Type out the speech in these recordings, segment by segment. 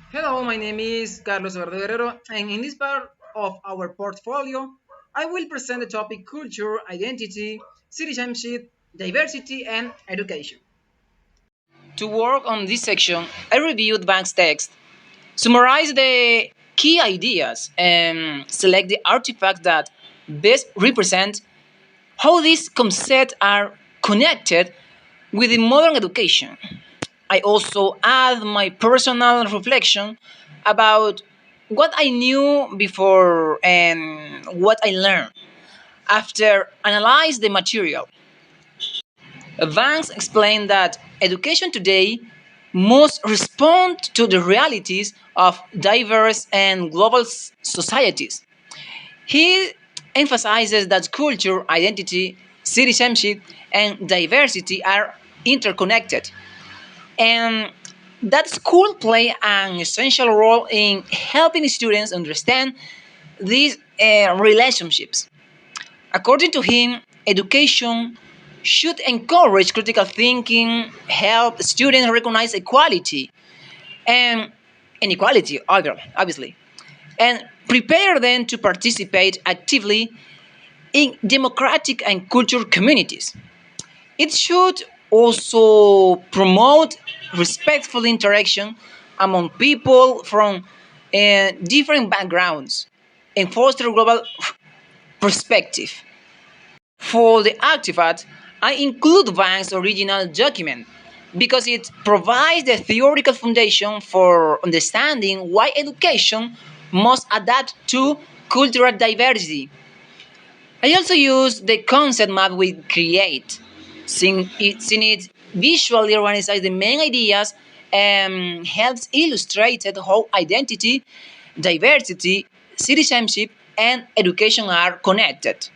Hello, my name is Carlos Eduardo Guerrero, and in this part of our portfolio, I will present the topic culture, identity, citizenship, diversity, and education. To work on this section, I reviewed Banks' text, summarized the key ideas, and select the artifacts that best represent how these concepts are connected with the modern education. I also add my personal reflection about what I knew before and what I learned after analyze the material. Vance explained that education today must respond to the realities of diverse and global societies. He emphasizes that culture, identity, citizenship, and diversity are interconnected, and that school play an essential role in helping students understand these relationships. According to him, education should encourage critical thinking, help students recognize equality and inequality, obviously, and prepare them to participate actively in democratic and cultural communities. It should also promote respectful interaction among people from different backgrounds and foster global perspective. For the artifact, I include Wang's original document because it provides the theoretical foundation for understanding why education must adapt to cultural diversity. I also use the concept map we create, since it visually organizes the main ideas and helps illustrate how identity, diversity, citizenship, and education are connected.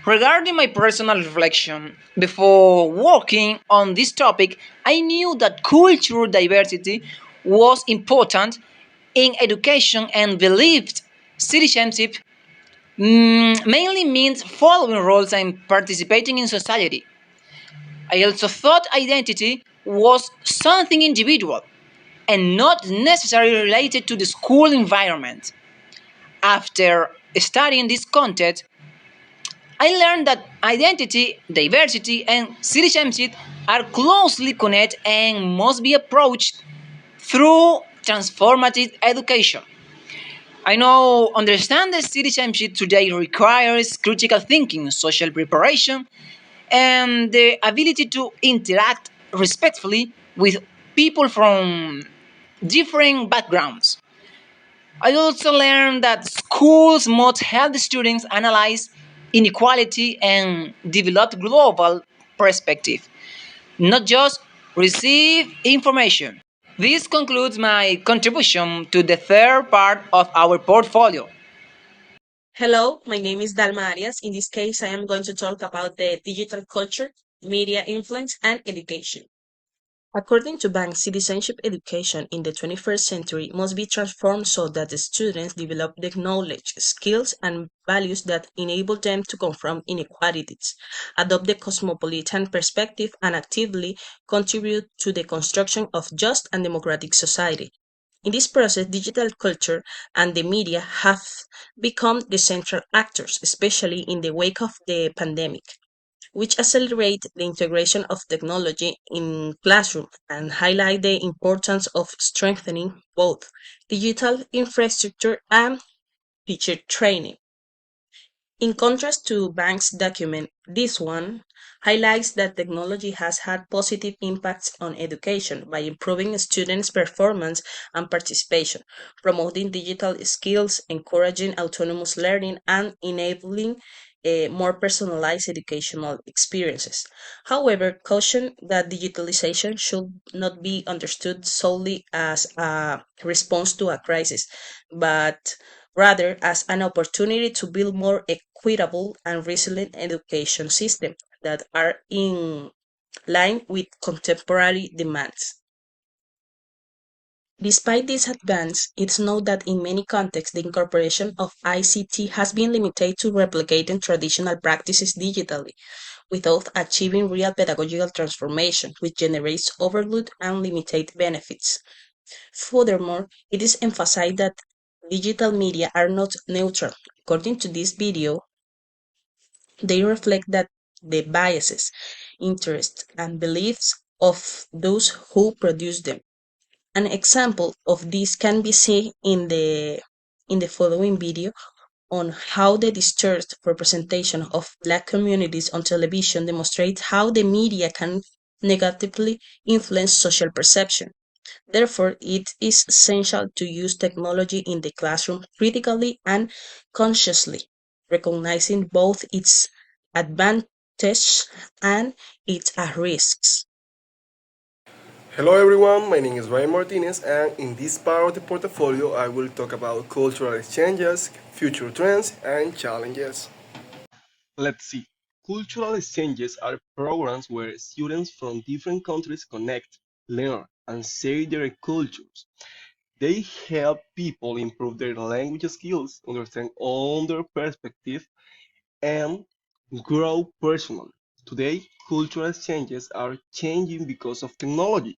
Regarding my personal reflection, before working on this topic, I knew that cultural diversity was important in education and believed citizenship mainly means following rules and participating in society. I also thought identity was something individual and not necessarily related to the school environment. After studying this content, I learned that identity, diversity, and citizenship are closely connected and must be approached through transformative education. I know understand that citizenship today requires critical thinking, social preparation, and the ability to interact respectfully with people from different backgrounds. I also learned that schools must help the students analyze inequality and develop global perspective, not just receive information. This concludes my contribution to the third part of our portfolio. Hello, my name is Dalma Arias. In this case, I am going to talk about the digital culture, media influence, and education. According to Bank, citizenship education in the 21st century must be transformed so that the students develop the knowledge, skills, and values that enable them to confront inequalities, adopt the cosmopolitan perspective, and actively contribute to the construction of just and democratic society. In this process, digital culture and the media have become the central actors, especially in the wake of the pandemic, which accelerate the integration of technology in classroom and highlight the importance of strengthening both digital infrastructure and teacher training. In contrast to Banks' document, this one highlights that technology has had positive impacts on education by improving students' performance and participation, promoting digital skills, encouraging autonomous learning, and enabling more personalized educational experiences. However, caution that digitalization should not be understood solely as a response to a crisis, but rather as an opportunity to build more equitable and resilient education systems that are in line with contemporary demands. Despite this advance, it's known that in many contexts the incorporation of ICT has been limited to replicating traditional practices digitally without achieving real pedagogical transformation, which generates overload and limited benefits. Furthermore, it is emphasized that digital media are not neutral. According to this video, they reflect that the biases, interests, and beliefs of those who produce them. An example of this can be seen in the following video on how the distorted representation of Black communities on television demonstrates how the media can negatively influence social perception. Therefore, it is essential to use technology in the classroom critically and consciously, recognizing both its advantages and its risks. Hello everyone, my name is Ryan Martinez, and in this part of the portfolio I will talk about cultural exchanges, future trends, and challenges. Let's see. Cultural exchanges are programs where students from different countries connect, learn, and share their cultures. They help people improve their language skills, understand other perspectives, and grow personally. Today, cultural exchanges are changing because of technology,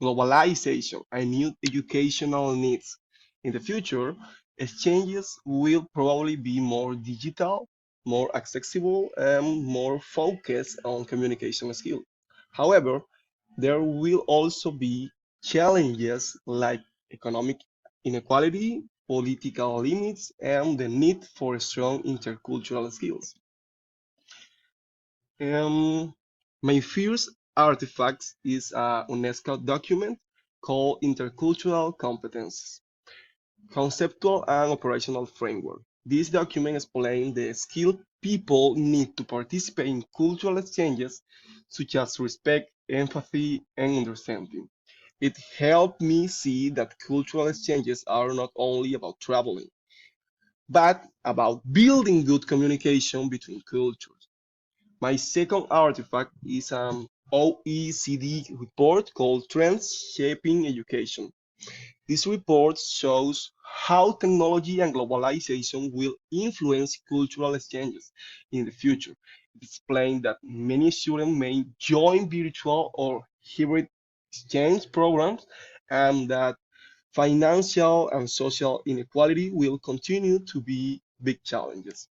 globalization, and new educational needs. In the future, exchanges will probably be more digital, more accessible, and more focused on communication skills. However, there will also be challenges like economic inequality, political limits, and the need for strong intercultural skills. Um, my first artifact is a UNESCO document called Intercultural Competences, Conceptual and Operational Framework. This document explains the skills people need to participate in cultural exchanges, such as respect, empathy, and understanding. It helped me see that cultural exchanges are not only about traveling, but about building good communication between cultures. My second artifact is an OECD report called Trends Shaping Education. This report shows how technology and globalization will influence cultural exchanges in the future. It explains that many students may join virtual or hybrid exchange programs, and that financial and social inequality will continue to be big challenges.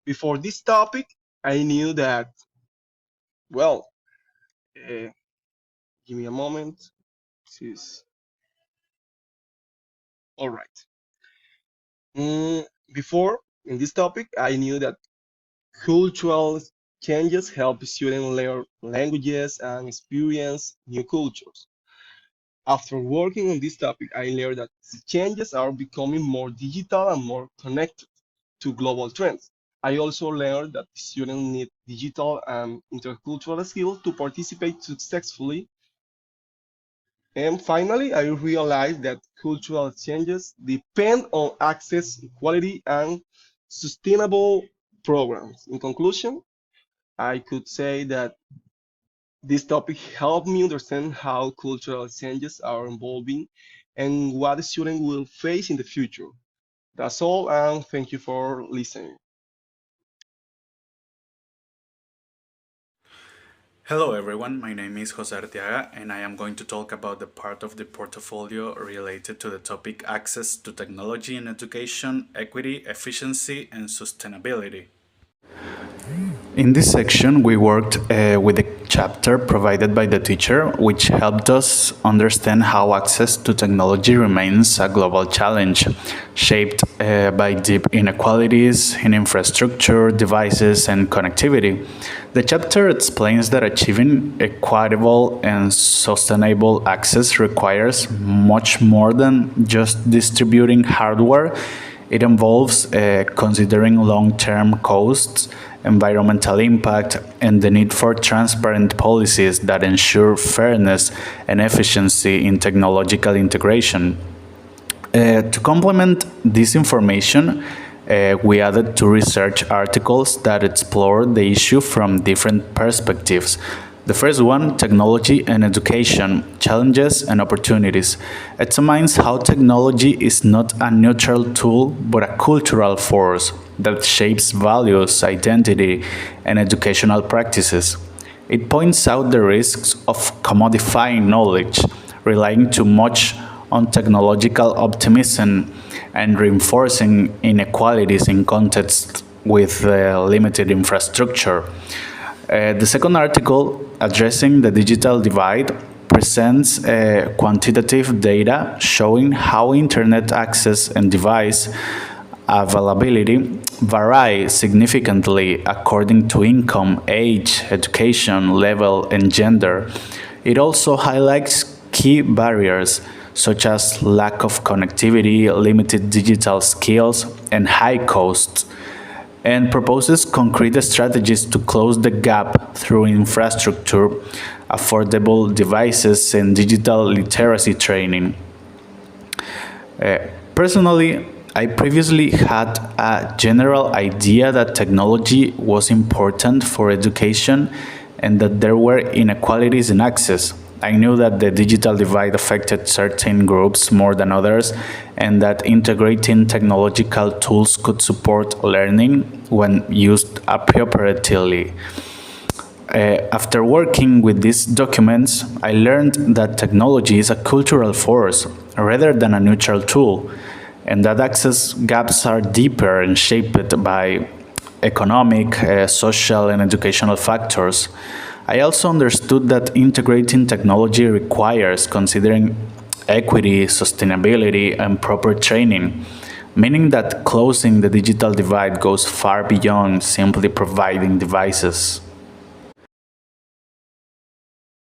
Before this topic, I knew that, well, uh, give me a moment. This is all right. Mm, Before, in this topic, I knew that cultural changes help students learn languages and experience new cultures. After working on this topic, I learned that changes are becoming more digital and more connected to global trends. I also learned that students need digital and intercultural skills to participate successfully. And finally, I realized that cultural exchanges depend on access, equality, and sustainable programs. In conclusion, I could say that this topic helped me understand how cultural exchanges are evolving and what students will face in the future. That's all, and thank you for listening. Hello everyone, my name is Jose Arteaga and I am going to talk about the part of the portfolio related to the topic access to technology in education, equity, efficiency, and sustainability. In this section, we worked with a chapter provided by the teacher, which helped us understand how access to technology remains a global challenge, shaped by deep inequalities in infrastructure, devices, and connectivity. The chapter explains that achieving equitable and sustainable access requires much more than just distributing hardware. It involves considering long-term costs, environmental impact, and the need for transparent policies that ensure fairness and efficiency in technological integration. To complement this information, we added two research articles that explore the issue from different perspectives. The first one, Technology and Education, Challenges and Opportunities, examines how technology is not a neutral tool but a cultural force that shapes values, identity, and educational practices. It points out the risks of commodifying knowledge, relying too much on technological optimism and reinforcing inequalities in contexts with limited infrastructure. The second article, addressing the digital divide, presents quantitative data showing how internet access and device availability vary significantly according to income, age, education level, and gender. It also highlights key barriers such as lack of connectivity, limited digital skills, and high costs, and proposes concrete strategies to close the gap through infrastructure, affordable devices, and digital literacy training. Personally, I previously had a general idea that technology was important for education and that there were inequalities in access. I knew that the digital divide affected certain groups more than others, and that integrating technological tools could support learning when used appropriately. After working with these documents, I learned that technology is a cultural force rather than a neutral tool, and that access gaps are deeper and shaped by economic, social, and educational factors. I also understood that integrating technology requires considering equity, sustainability, and proper training, meaning that closing the digital divide goes far beyond simply providing devices.